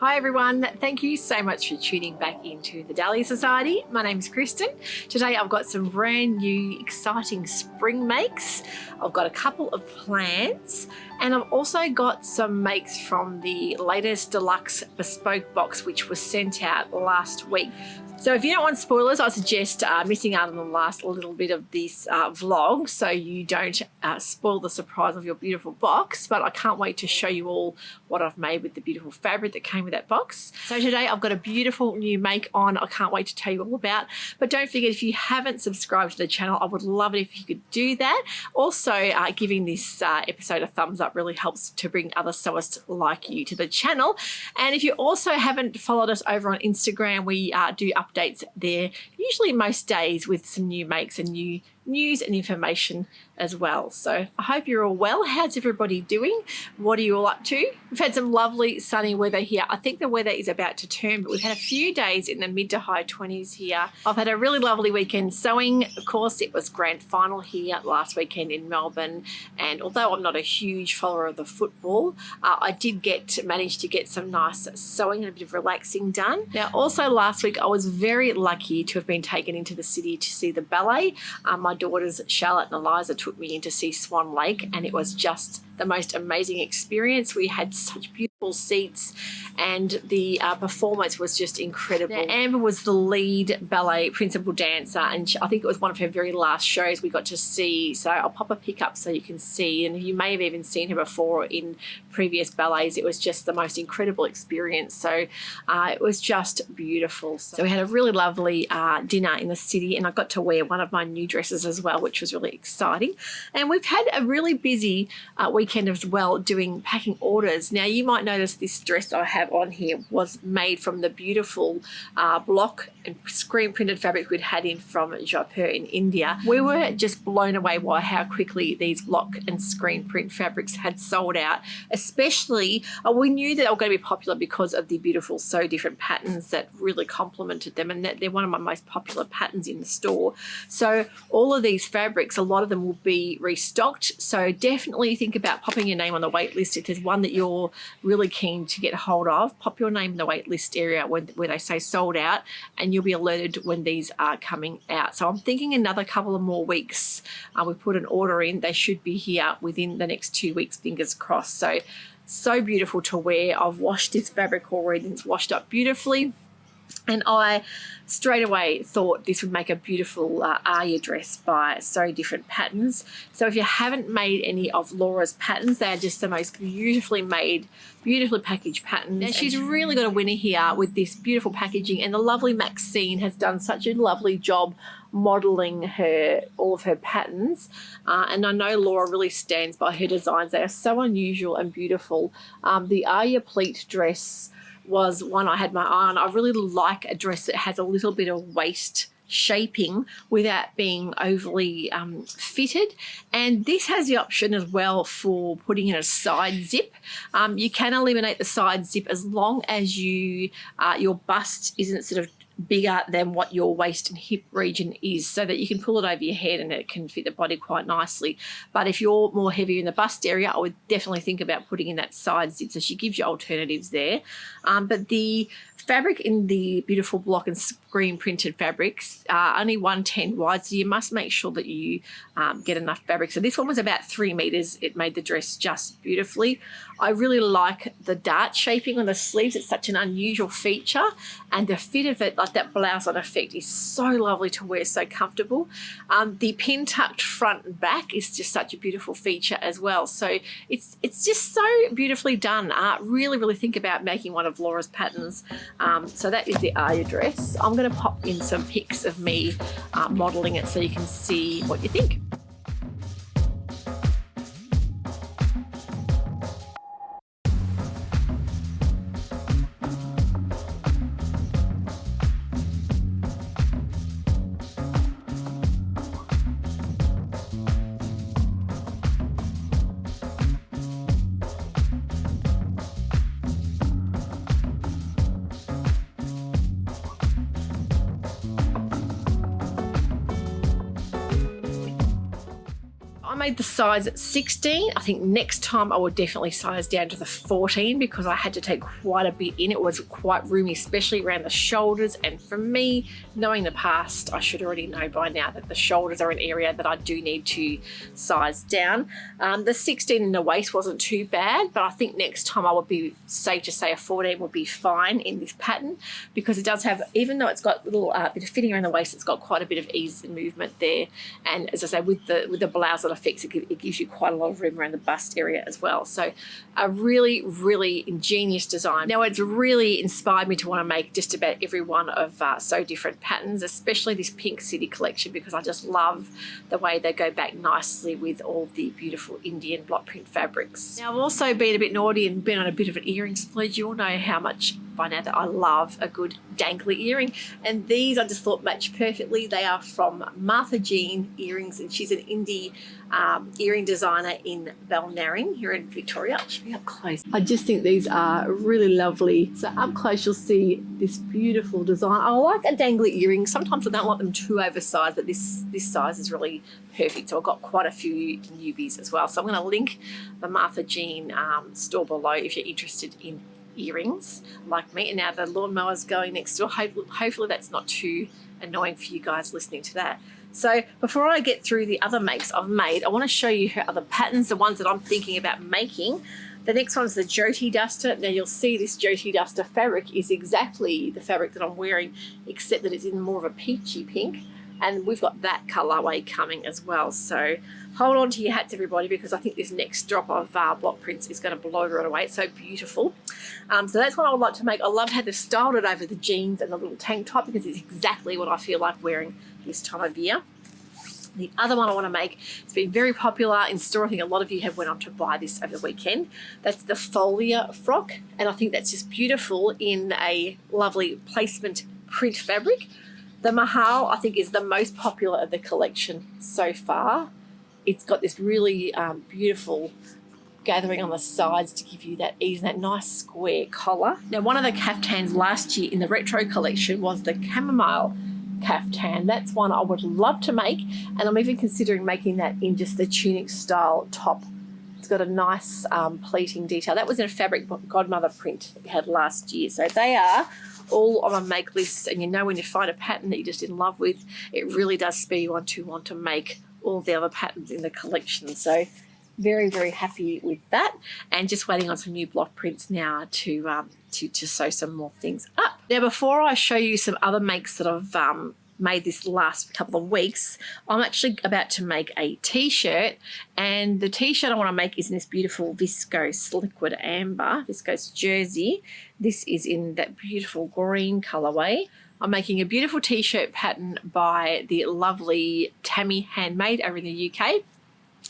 Hi everyone, thank you so much for tuning back into the Dahlia Society. My name's Kristen. Today I've got some brand new exciting spring makes. I've got a couple of plants and I've also got some makes from the latest deluxe bespoke box which was sent out last week. So if you don't want spoilers, I suggest missing out on the last little bit of this vlog so you don't spoil the surprise of your beautiful box. But I can't wait to show you all what I've made with the beautiful fabric that came with that box. So today I've got a beautiful new make on I can't wait to tell you all about. But don't forget, if you haven't subscribed to the channel, I would love it if you could do that. Also, giving this episode a thumbs up really helps to bring other sewers like you to the channel. And if you also haven't followed us over on Instagram, we do updates there usually most days with some new makes and new news and information as well. So I hope you're all well. How's everybody doing? What are you all up to? We've had some lovely sunny weather here. I think the weather is about to turn, but we've had a few days in the mid to high 20s here. I've had a really lovely weekend sewing. Of course, it was grand final here last weekend in Melbourne, and although I'm not a huge follower of the football, I did manage to get some nice sewing and a bit of relaxing done. Now also last week I was very lucky to have been taken into the city to see the ballet. My daughters Charlotte and Eliza took me in to see Swan Lake, and it was just the most amazing experience. We had such beautiful seats and the performance was just incredible. Now, Amber was the lead ballet principal dancer, and I think it was one of her very last shows we got to see. So I'll pop a pic up so you can see, and you may have even seen her before in previous ballets. It was just the most incredible experience. So it was just beautiful. So we had a really lovely dinner in the city, and I got to wear one of my new dresses as well, which was really exciting. And we've had a really busy weekend as well doing packing orders. Now you might notice this dress I have on here was made from the beautiful block and screen printed fabric we'd had in from Jaipur in India. We were just blown away by how quickly these block and screen print fabrics had sold out. Especially, we knew that they were going to be popular because of the beautiful So Different patterns that really complemented them, and that they're one of my most popular patterns in the store. So all of these fabrics, a lot of them will be restocked. So definitely think about popping your name on the wait list. If there's one that you're really keen to get hold of, pop your name in the wait list area where they say sold out, and you'll be alerted when these are coming out. So I'm thinking another couple of more weeks. We put an order in. They should be here within the next 2 weeks, fingers crossed. So beautiful to wear. I've washed this fabric already and it's washed up beautifully. And I straight away thought this would make a beautiful Arya dress by So Different Patterns. So if you haven't made any of Laura's patterns, they are just the most beautifully made, beautifully packaged patterns. And she's really got a winner here with this beautiful packaging, and the lovely Maxine has done such a lovely job modeling all of her patterns. And I know Laura really stands by her designs. They are so unusual and beautiful. The Arya pleat dress was one I had my eye on. I really like a dress that has a little bit of waist shaping without being overly fitted, and this has the option as well for putting in a side zip. You can eliminate the side zip as long as your bust isn't sort of bigger than what your waist and hip region is, so that you can pull it over your head and it can fit the body quite nicely. But if you're more heavy in the bust area, I would definitely think about putting in that side zip. So she gives you alternatives there. But the fabric in the beautiful block and screen printed fabrics are only 110 wide, so you must make sure that you get enough fabric. So this one was about 3 meters. It made the dress just beautifully. I really like the dart shaping on the sleeves. It's such an unusual feature, and the fit of it, like that blouse on effect, is so lovely to wear, so comfortable. The pin tucked front and back is just such a beautiful feature as well. So it's just so beautifully done. Really think about making one of Laura's patterns. So that is the Arya dress. I'm going to pop in some pics of me modelling it so you can see what you think. made the size at 16. I think next time I will definitely size down to the 14 because I had to take quite a bit in. It was quite roomy, especially around the shoulders. And for me, knowing the past, I should already know by now that the shoulders are an area that I do need to size down. The 16 in the waist wasn't too bad, but I think next time I would be safe to say a 14 would be fine in this pattern because it does have, even though it's got a little bit of fitting around the waist, it's got quite a bit of ease and movement there. And as I say, with the blouse that affects it gives you quite a lot of room around the bust area as well. So a really, really ingenious design. Now it's really inspired me to want to make just about every one of So Different patterns, especially this Pink City collection, because I just love the way they go back nicely with all the beautiful Indian block print fabrics. Now I've also been a bit naughty and been on a bit of an earring splurge. You all know how much by now that I love a good dangly earring, and these I just thought match perfectly. They are from Martha Jean Earrings, and she's an indie earring designer in Balnarring here in Victoria. I'll show you up close. I just think these are really lovely. So up close you'll see this beautiful design. I like a dangly earring. Sometimes I don't like them too oversized, but this size is really perfect. So I've got quite a few newbies as well. So I'm going to link the Martha Jean store below if you're interested in earrings like me. And now the lawnmower's going next door. Hopefully that's not too annoying for you guys listening to that. So before I get through the other makes I've made, I want to show you her other patterns, the ones that I'm thinking about making. The next one is the Jyoti Duster. Now you'll see this Jyoti Duster fabric is exactly the fabric that I'm wearing, except that it's in more of a peachy pink. And we've got that colourway coming as well. So hold on to your hats, everybody, because I think this next drop of block prints is going to blow right away. It's so beautiful. So that's what I would like to make. I love how they've styled it over the jeans and the little tank top because it's exactly what I feel like wearing this time of year. The other one I want to make, it's been very popular in store. I think a lot of you have went on to buy this over the weekend. That's the Folia frock. And I think that's just beautiful in a lovely placement print fabric. The Mahal, I think, is the most popular of the collection so far. It's got this really beautiful gathering on the sides to give you that ease and that nice square collar. Now, one of the caftans last year in the retro collection was the chamomile caftan. That's one I would love to make, and I'm even considering making that in just the tunic style top. It's got a nice pleating detail. That was in a fabric godmother print that we had last year. So they are all on my make list, and you know when you find a pattern that you're just in love with, it really does spur you on to want to make all the other patterns in the collection. So very, very happy with that, and just waiting on some new block prints now to sew some more things up. Now before I show you some other makes that I've made this last couple of weeks, I'm actually about to make a t-shirt, and the t-shirt I want to make is in this beautiful viscose liquid amber, viscose jersey. This is in that beautiful green colorway. I'm making a beautiful t-shirt pattern by the lovely Tammy Handmade over in the UK.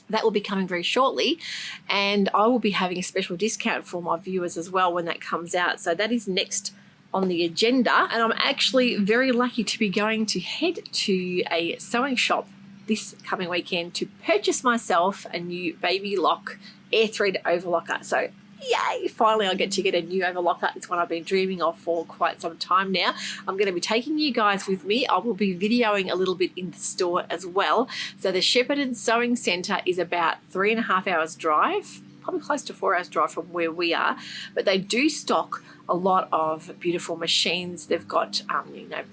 That will be coming very shortly, and I will be having a special discount for my viewers as well when that comes out. So that is next on the agenda, and I'm actually very lucky to be going to head to a sewing shop this coming weekend to purchase myself a new baby lock air thread overlocker. So yay, finally I get to get a new overlocker. It's one I've been dreaming of for quite some time now. I'm going to be taking you guys with me. I will be videoing a little bit in the store as well. So the Shepparton Sewing Centre is about 3.5 hours drive, probably close to 4 hours drive from where we are, but they do stock a lot of beautiful machines. They've got,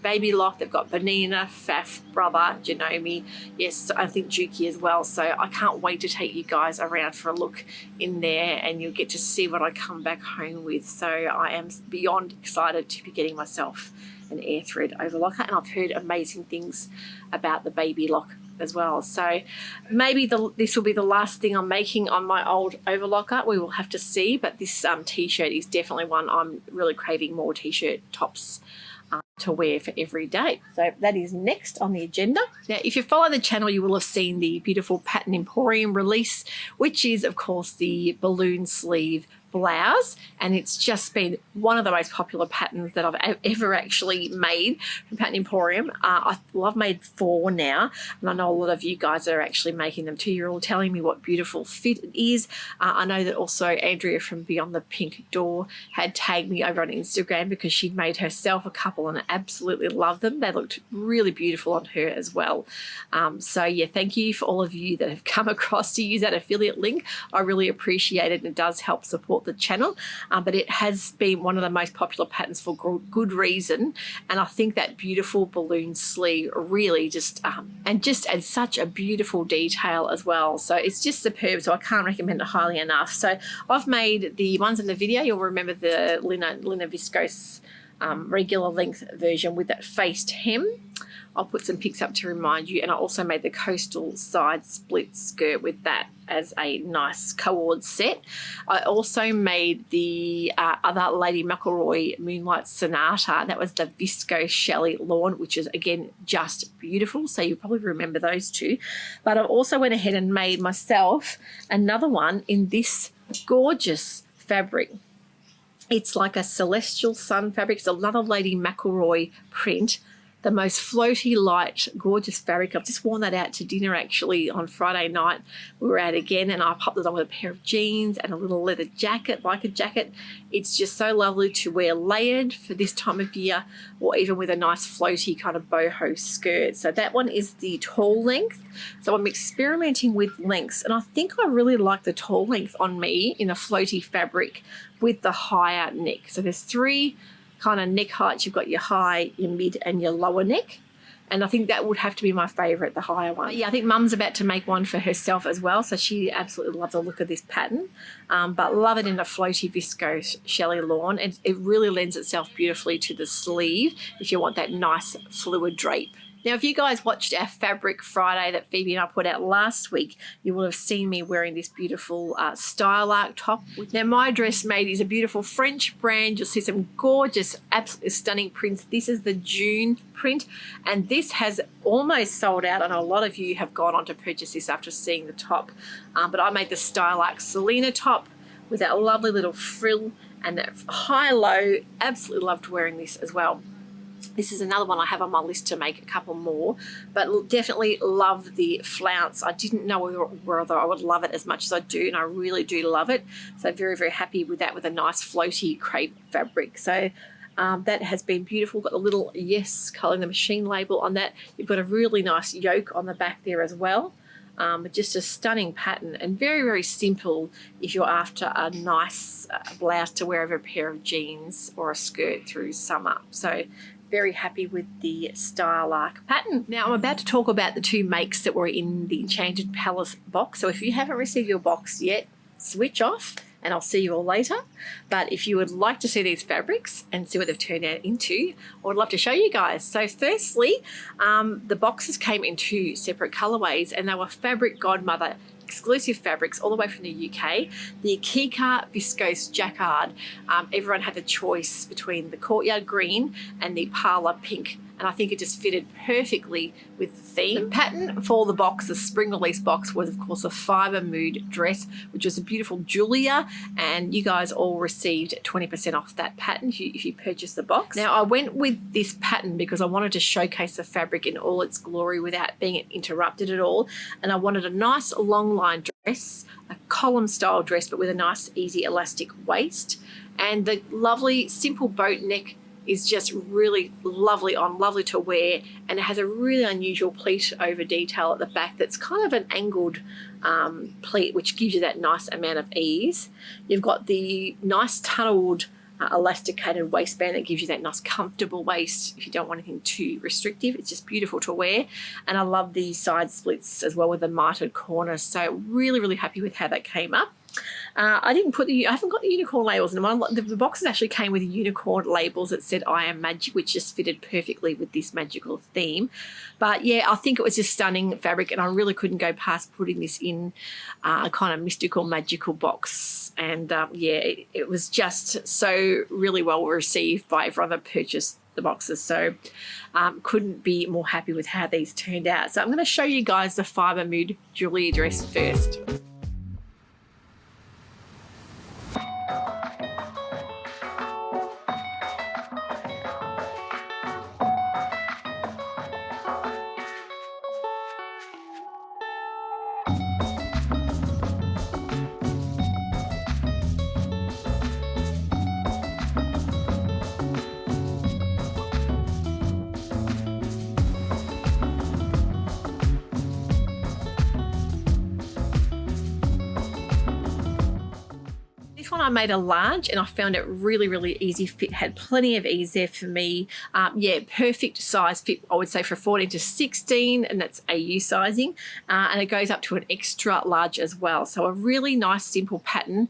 Baby Lock, they've got Benina, Faf, Brother, Janome, yes, I think Juki as well. So I can't wait to take you guys around for a look in there, and you'll get to see what I come back home with. So I am beyond excited to be getting myself an air thread overlocker, and I've heard amazing things about the Baby Lock as well. So maybe this will be the last thing I'm making on my old overlocker. We will have to see, but this t-shirt is definitely one I'm really craving more t-shirt tops to wear for every day. So that is next on the agenda. Now, if you follow the channel, you will have seen the beautiful Pattern Emporium release, which is, of course, the balloon sleeve blouse, and it's just been one of the most popular patterns that I've ever actually made from Pattern Emporium. I've made 4 now, and I know a lot of you guys are actually making them too. You're all telling me what beautiful fit it is. I know that also Andrea from Beyond the Pink Door had tagged me over on Instagram because she'd made herself a couple and I absolutely love them. They looked really beautiful on her as well. So yeah, thank you for all of you that have come across to use that affiliate link. I really appreciate it, and it does help support the channel, but it has been one of the most popular patterns for good reason, and I think that beautiful balloon sleeve really just and just adds such a beautiful detail as well. So it's just superb, so I can't recommend it highly enough. So I've made the ones in the video, you'll remember the linen viscose regular length version with that faced hem. I'll put some pics up to remind you, and I also made the coastal side split skirt with that as a nice co-ord set. I also made the other Lady McElroy Moonlight Sonata. That was the viscose Shelley Lawn, which is again just beautiful, so you probably remember those two. But I also went ahead and made myself another one in this gorgeous fabric. It's like a celestial sun fabric. It's another Lady McElroy print. The most floaty, light, gorgeous fabric. I've just worn that out to dinner actually on Friday night. We were out again, and I popped it on with a pair of jeans and a little leather jacket, like a jacket. It's just so lovely to wear layered for this time of year, or even with a nice floaty kind of boho skirt. So that one is the tall length. So I'm experimenting with lengths, and I think I really like the tall length on me in a floaty fabric with the higher neck. So there's 3 kind of neck heights. You've got your high, your mid, and your lower neck. And I think that would have to be my favourite, the higher one. Yeah, I think Mum's about to make one for herself as well, so she absolutely loves the look of this pattern. But love it in a floaty viscose Shelley Lawn. And it really lends itself beautifully to the sleeve if you want that nice fluid drape. Now, if you guys watched our Fabric Friday that Phoebe and I put out last week, you will have seen me wearing this beautiful style arc top. Now, my dress made is a beautiful French brand. You'll see some gorgeous, absolutely stunning prints. This is the June print, and this has almost sold out. I know a lot of you have gone on to purchase this after seeing the top, but I made the style arc Selena top with that lovely little frill and that high-low. Absolutely loved wearing this as well. This is another one I have on my list to make a couple more, but definitely love the flounce. I didn't know whether I would love it as much as I do, and I really do love it. So very, very happy with that, with a nice floaty crepe fabric. So that has been beautiful. Got the little Yes Colouring the Machine label on that. You've got a really nice yoke on the back there as well. Just a stunning pattern, and very, very simple if you're after a nice blouse to wear over a pair of jeans or a skirt through summer. So very happy with the style arc pattern. Now I'm about to talk about the 2 makes that were in the Enchanted Palace box. So if you haven't received your box yet, switch off and I'll see you all later. But if you would like to see these fabrics and see what they've turned out into, I would love to show you guys. So firstly, the boxes came in 2 separate colorways, and they were Fabric Godmother exclusive fabrics all the way from the UK. The Kika Viscose Jacquard. Everyone had the choice between the Courtyard Green and the Parlour Pink, and I think it just fitted perfectly with the theme. The pattern for the box, the spring release box, was of course a Fibre Mood dress, which was a beautiful Julia, and you guys all received 20% off that pattern if you purchased the box. Now I went with this pattern because I wanted to showcase the fabric in all its glory without being interrupted at all, and I wanted a nice long line dress, a column style dress, but with a nice easy elastic waist, and the lovely simple boat neck is just really lovely on, lovely to wear, and it has a really unusual pleat over detail at the back that's kind of an angled pleat, which gives you that nice amount of ease. You've got the nice tunneled elasticated waistband that gives you that nice comfortable waist if you don't want anything too restrictive. It's just beautiful to wear, and I love the side splits as well with the mitered corners. So really, really happy with how that came up. I haven't got the unicorn labels in them. The boxes actually came with unicorn labels that said I am magic, which just fitted perfectly with this magical theme. But yeah, I think it was just stunning fabric, and I really couldn't go past putting this in a kind of mystical, magical box. And yeah, it was just so really well received by everyone that purchased the boxes. So couldn't be more happy with how these turned out. So I'm going to show you guys the Fibre Mood Julia dress first. I made a large and I found it really easy fit, had plenty of ease there for me. Yeah, perfect size fit, I would say, for 14 to 16, and that's AU sizing, and it goes up to an extra large as well. So a really nice simple pattern.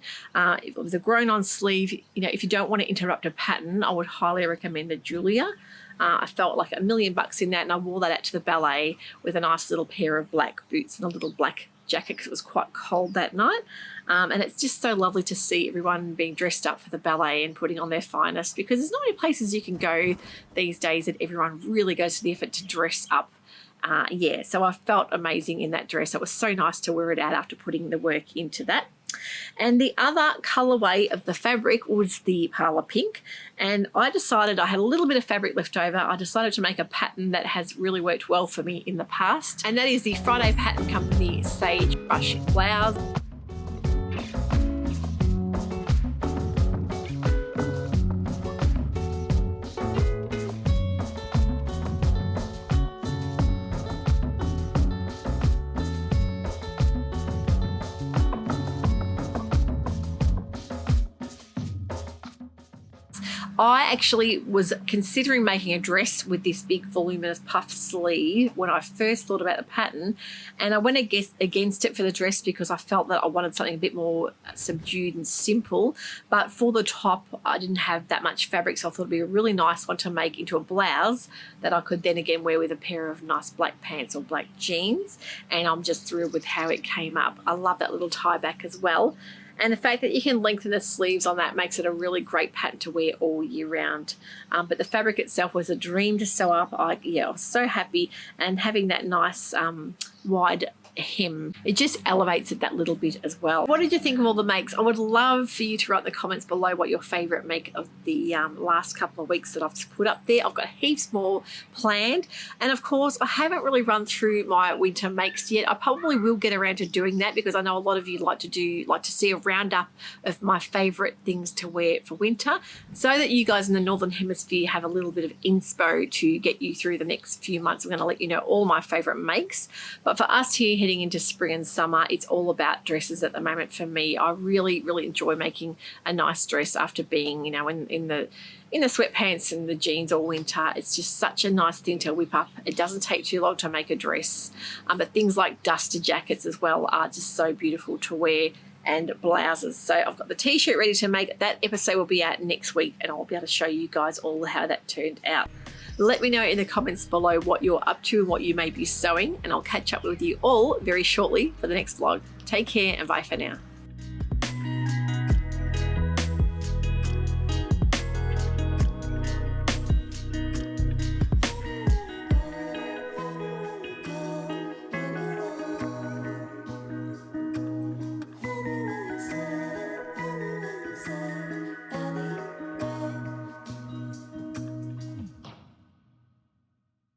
With a grown on sleeve, you know, if you don't want to interrupt a pattern, I would highly recommend the Julia. I felt like $1 million in that, and I wore that out to the ballet with a nice little pair of black boots and a little black jacket because it was quite cold that night. And it's just so lovely to see everyone being dressed up for the ballet and putting on their finest, because there's not many places you can go these days that everyone really goes to the effort to dress up. Yeah, so I felt amazing in that dress. It was so nice to wear it out after putting the work into that. And the other colourway of the fabric was the Parlour Pink, and I decided I had a little bit of fabric left over. I decided to make a pattern that has really worked well for me in the past, and that is the Friday Pattern Company Sagebrush blouse. I actually was considering making a dress with this big voluminous puff sleeve when I first thought about the pattern, and I went against it for the dress because I felt that I wanted something a bit more subdued and simple. But for the top, I didn't have that much fabric, so I thought it'd be a really nice one to make into a blouse that I could then again wear with a pair of nice black pants or black jeans, and I'm just thrilled with how it came up. I love that little tie back as well. And the fact that you can lengthen the sleeves on that makes it a really great pattern to wear all year round. But the fabric itself was a dream to sew up. I was so happy, and having that nice wide hem, it just elevates it that little bit as well. What did you think of all the makes? I would love for you to write in the comments below what your favourite make of the last couple of weeks that I've put up there. I've got heaps more planned, and of course I haven't really run through my winter makes yet. I probably will get around to doing that because I know a lot of you like to see a roundup of my favourite things to wear for winter, so that you guys in the Northern Hemisphere have a little bit of inspo to get you through the next few months. I'm going to let you know all my favourite makes, but for us here heading into spring and summer, it's all about dresses at the moment for me. I really enjoy making a nice dress after being, you know, in the sweatpants and the jeans all winter. It's just such a nice thing to whip up. It doesn't take too long to make a dress, but things like duster jackets as well are just so beautiful to wear, and blouses. So I've got the t-shirt ready to make. That episode will be out next week, and I'll be able to show you guys all how that turned out. Let me know in the comments below what you're up to and what you may be sewing, and I'll catch up with you all very shortly for the next vlog. Take care and bye for now.